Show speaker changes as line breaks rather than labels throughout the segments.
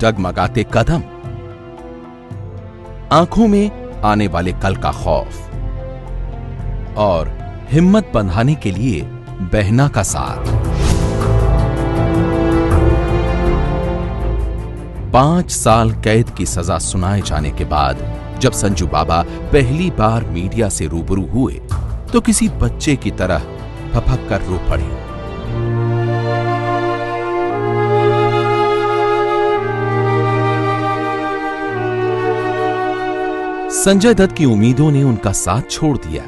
डगमगाते कदम, आंखों में आने वाले कल का खौफ और हिम्मत बंधाने के लिए बहना का साथ। 5 साल कैद की सजा सुनाए जाने के बाद जब संजू बाबा पहली बार मीडिया से रूबरू हुए तो किसी बच्चे की तरह फपक कर रो पड़े। संजय दत्त की उम्मीदों ने उनका साथ छोड़ दिया,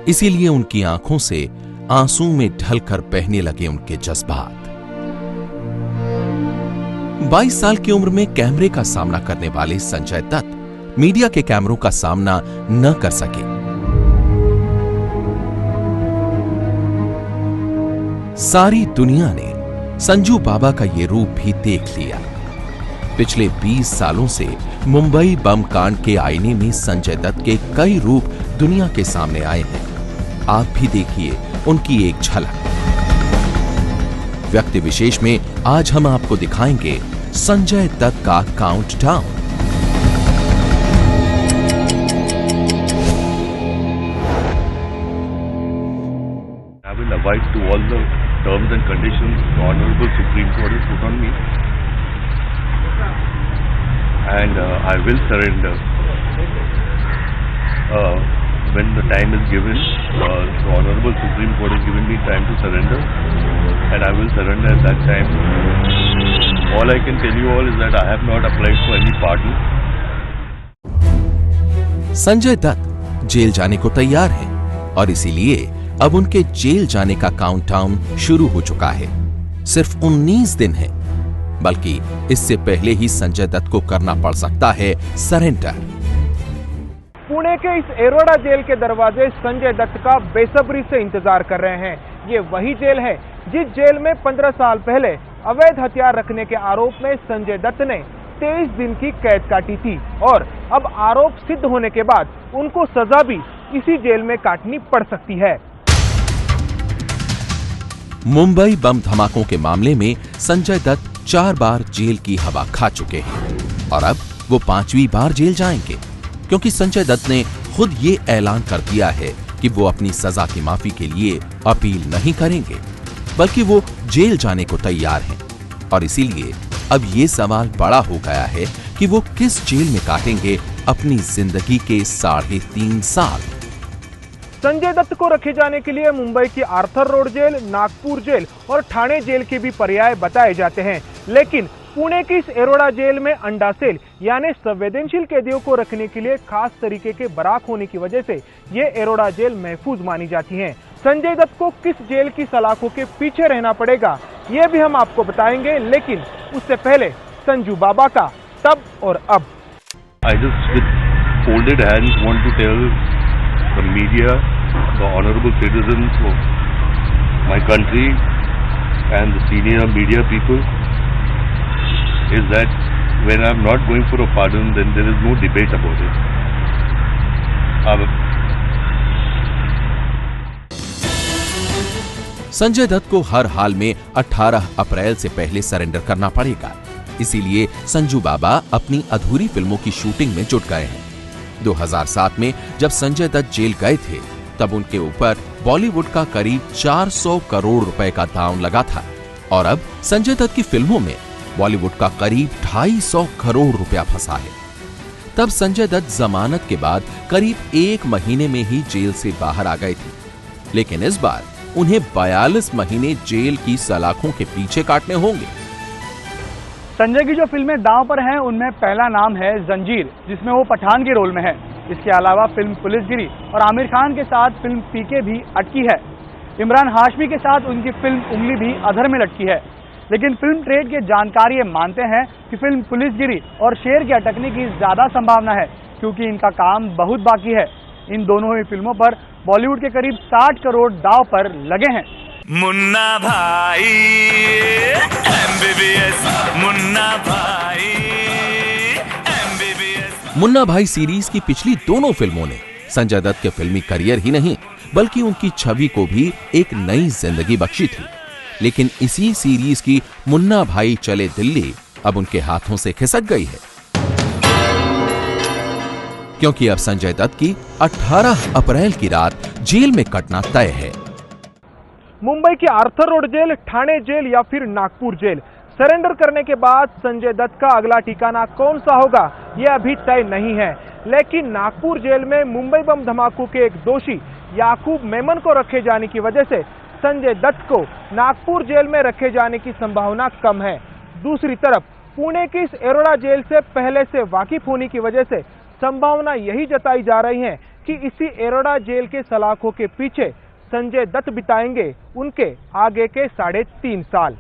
इसीलिए उनकी आंखों से आंसू में ढलकर बहने लगे उनके जज्बात। 22 साल की उम्र में कैमरे का सामना करने वाले संजय दत्त मीडिया के कैमरों का सामना न कर सके। सारी दुनिया ने संजू बाबा का ये रूप भी देख लिया। पिछले 20 सालों से मुंबई बम कांड के आईने में संजय दत्त के कई रूप दुनिया के सामने आए हैं। आप भी देखिए उनकी एक झलक। व्यक्ति विशेष में आज हम आपको दिखाएंगे संजय दत्त का countdown.
I will abide to all the terms and conditions the Honorable Supreme Court has put on me, and I will surrender when the time is given. The Honorable Supreme Court has given me time to surrender, and I will surrender at that time. All I can tell you all is that I have not applied for any pardon.
Sanjay Dutt jail जाने को तैयार हैं और इसीलिए अब उनके jail जाने का काउंटडाउन शुरू हो चुका है। सिर्फ 19 दिन है, बल्कि इससे पहले ही संजय दत्त को करना पड़ सकता है सरेंडर।
पुणे के इस एरोडा जेल के दरवाजे संजय दत्त का बेसब्री से इंतजार कर रहे हैं। ये वही जेल है जिस जेल में 15 साल पहले अवैध हथियार रखने के आरोप में संजय दत्त ने 23 दिन की कैद काटी थी और अब आरोप सिद्ध होने के बाद उनको सजा भी इसी जेल में काटनी पड़ सकती है।
मुंबई बम धमाकों के मामले में संजय दत्त 4 बार जेल की हवा खा चुके हैं और अब वो 5वीं बार जेल जाएंगे, क्योंकि संजय दत्त ने खुद ये ऐलान कर दिया है कि वो अपनी सजा की माफी के लिए अपील नहीं करेंगे, बल्कि वो जेल जाने को तैयार हैं। और इसीलिए अब ये सवाल बड़ा हो गया है कि वो किस जेल में काटेंगे अपनी जिंदगी के 3.5 साल।
संजय दत्त को रखे जाने के लिए मुंबई की Arthur road jail, Nagpur jail और ठाणे जेल के भी पर्याय बताए जाते हैं, लेकिन पुणे की इस एरोडा जेल में अंडा सेल यानी संवेदनशील कैदियों को रखने के लिए खास तरीके के बराक होने की वजह से ये एरोडा जेल महफूज मानी जाती है। संजय दत्त को किस जेल की सलाखों के पीछे रहना पड़ेगा ये भी हम आपको बताएंगे, लेकिन उससे पहले संजू बाबा का तब और अब।
I just with folded hands want to tell the media, the honorable citizens of my country and the senior media people is that when I'm not going for a pardon, then there is no debate about it.
Sanjay Dutt को हर हाल में 18 अप्रैल से पहले surrender करना पड़ेगा, इसीलिए संजू बाबा अपनी अधूरी फिल्मों की शूटिंग में जुट गए हैं। 2007 में जब संजय दत्त जेल गए थे तब उनके ऊपर बॉलीवुड का करीब 400 करोड़ रुपए का दांव लगा था और अब संजय दत्त की फिल्मों में बॉलीवुड का करीब 250 करोड़ रुपया फंसा है। तब संजय दत्त जमानत के बाद करीब 1 महीने में ही जेल से बाहर आ गए थे, लेकिन इस बार उन्हें 42 महीने जेल की सलाखों के पीछे काटने होंगे।
संजय की जो फिल्में दांव पर हैं उनमें पहला नाम है जंजीर, जिसमें वो पठान के रोल में है। इसके अलावा फिल्म पुलिसगिरी और आमिर खान के साथ फिल्म पीके भी अटकी है। इमरान हाशमी के साथ उनकी फिल्म उंगली भी अधर में लटकी है। लेकिन फिल्म ट्रेड के जानकार ये मानते हैं कि फिल्म पुलिसगिरी और शेर के अटकने की ज्यादा संभावना है, क्योंकि इनका काम बहुत बाकी है। इन दोनों ही फिल्मों पर बॉलीवुड के करीब 60 करोड़ दांव पर लगे हैं।
मुन्ना भाई MBBS, मुन्ना भाई MBBS।
मुन्ना भाई सीरीज की पिछली दोनों फिल्मों ने संजय दत्त के फिल्मी करियर ही नहीं बल्कि उनकी छवि को भी एक नई जिंदगी बख्शी थी। लेकिन इसी सीरीज की मुन्ना भाई चले दिल्ली अब उनके हाथों से खिसक गई है, क्योंकि अब संजय दत्त की 18 अप्रैल की रात जेल में कटना तय है।
मुंबई की Arthur road jail, Thane jail या फिर नागपुर जेल, सरेंडर करने के बाद संजय दत्त का अगला ठिकाना कौन सा होगा यह अभी तय नहीं है। लेकिन नागपुर जेल में मुंबई बम धमाकों के एक दोषी याकूब मेमन को रखे जाने की वजह से संजय दत्त को नागपुर जेल में रखे जाने की संभावना कम है। दूसरी तरफ पुणे की इस एरोड़ा जेल से पहले से वाकिफ होने की वजह से संभावना यही जताई जा रही है कि इसी एरोड़ा जेल के सलाखों के पीछे संजय दत्त बिताएंगे उनके आगे के 3.5 साल।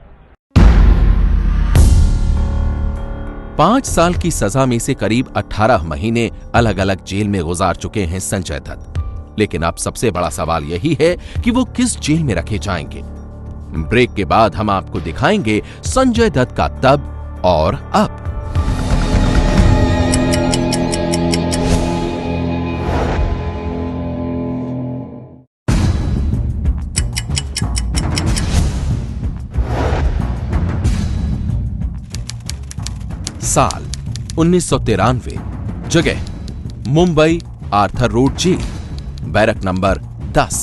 5 साल की सजा में से करीब 18 महीने अलग अलग जेल में गुजार चुके हैं संजय दत्त। लेकिन अब सबसे बड़ा सवाल यही है कि वो किस जेल में रखे जाएंगे। ब्रेक के बाद हम आपको दिखाएंगे संजय दत्त का तब और अब। साल 1993, जगह Mumbai Arthur road jail, barrack number 10।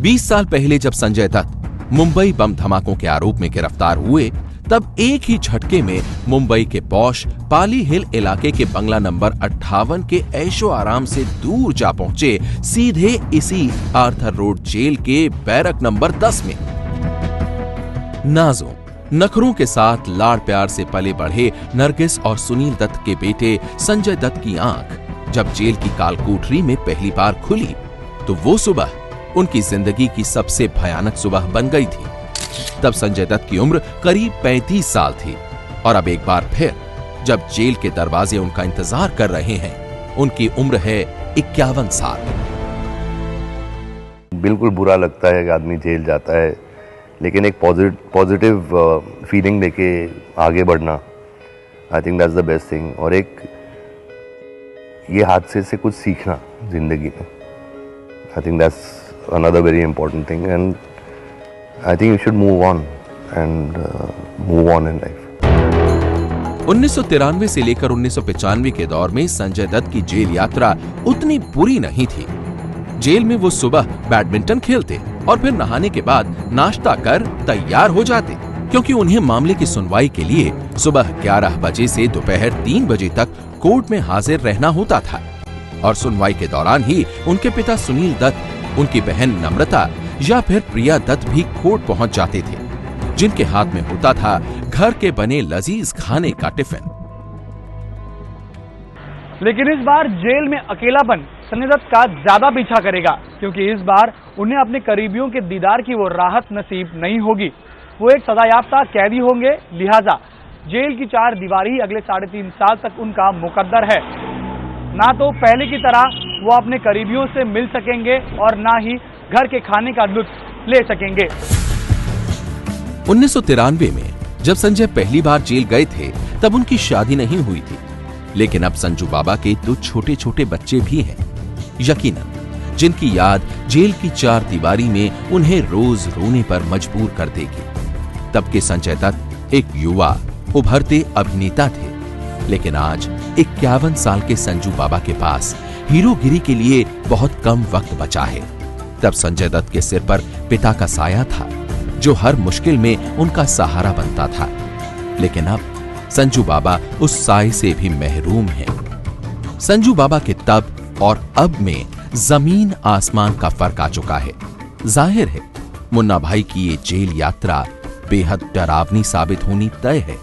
20 साल पहले जब संजय दत्त मुंबई बम धमाकों के आरोप में गिरफ्तार हुए, तब एक ही झटके में मुंबई के पॉश पाली हिल इलाके के बंगला नंबर 58 के ऐशो आराम से दूर जा पहुंचे सीधे इसी आर्थर रोड जेल के बैरक नंबर 10 में। नाजों नखरों के साथ लाड़ प्यार से पले बढ़े नरगिस और सुनील दत्त के बेटे संजय दत्त की आंख जब जेल की कालकोठरी में पहली बार खुली, तो वो सुबह उनकी जिंदगी की सबसे भयानक सुबह बन गई थी। तब संजय दत्त की उम्र करीब 35 साल थी और अब एक बार फिर जब जेल के दरवाजे उनका इंतजार कर रहे हैं, उनकी उम्र है 51 साल।
बिल्कुल बुरा लगता है कि आदमी जेल जाता है, लेकिन एक पॉजिटिव फीलिंग लेके आगे बढ़ना, I think that's the best thing. और एक ये हादसे से कुछ सीखना जिंदगी में, I think that's another very important thing and I think you should move on and move on in life.
1993 से लेकर 1995 के दौर में संजय दत्त की जेल यात्रा उतनी बुरी नहीं थी। जेल में वो सुबह बैडमिंटन खेलते और फिर नहाने के बाद नाश्ता कर तैयार हो जाते, क्योंकि उन्हें मामले की सुनवाई के लिए सुबह 11 बजे से दोपहर 3 बजे तक कोर्ट में हाजिर रहना होता था। और सुनवाई के दौरान ही उनके पिता सुनील दत्त, उनकी बहन नम्रता या फिर प्रिया दत्त भी कोर्ट पहुंच जाते थे, जिनके हाथ में होता था घर के बने लजीज खाने का टिफिन।
लेकिन इस बार जेल में अकेलापन संजय दत्त का ज्यादा पीछा करेगा, क्योंकि इस बार उन्हें अपने करीबियों के दीदार की वो राहत नसीब नहीं होगी। वो एक सजायाफ्ता कैदी होंगे, लिहाजा जेल की 4 दीवारी ही अगले 3.5 साल तक उनका मुकद्दर है। ना तो पहले की तरह वो अपने करीबियों से मिल सकेंगे और ना ही घर के खाने का लुत्फ ले सकेंगे।
1993 में जब संजय पहली बार जेल गए थे, तब उनकी शादी नहीं हुई थी। लेकिन अब संजू बाबा के 2 छोटे छोटे बच्चे भी हैं, यकीनन, जिनकी याद जेल की 4 दीवारी में उन्हें रोज रोने पर मजबूर कर देगी। तब के संजय दत्त एक युवा उभरते अभिनेता थे, लेकिन आज 51 साल के संजू बाबा के पास हीरोगिरी के लिए बहुत कम वक्त बचा है। तब संजय दत्त के सिर पर पिता का साया था, जो हर मुश्किल में उनका सहारा बनता था। लेकिन अब संजू बाबा उस साए से भी महरूम हैं। संजू बाबा के तब और अब में जमीन आसमान का फर्क आ चुका है। जाहिर है मुन्ना भाई की ये जेल यात्रा बेहद डरावनी साबित होनी तय है।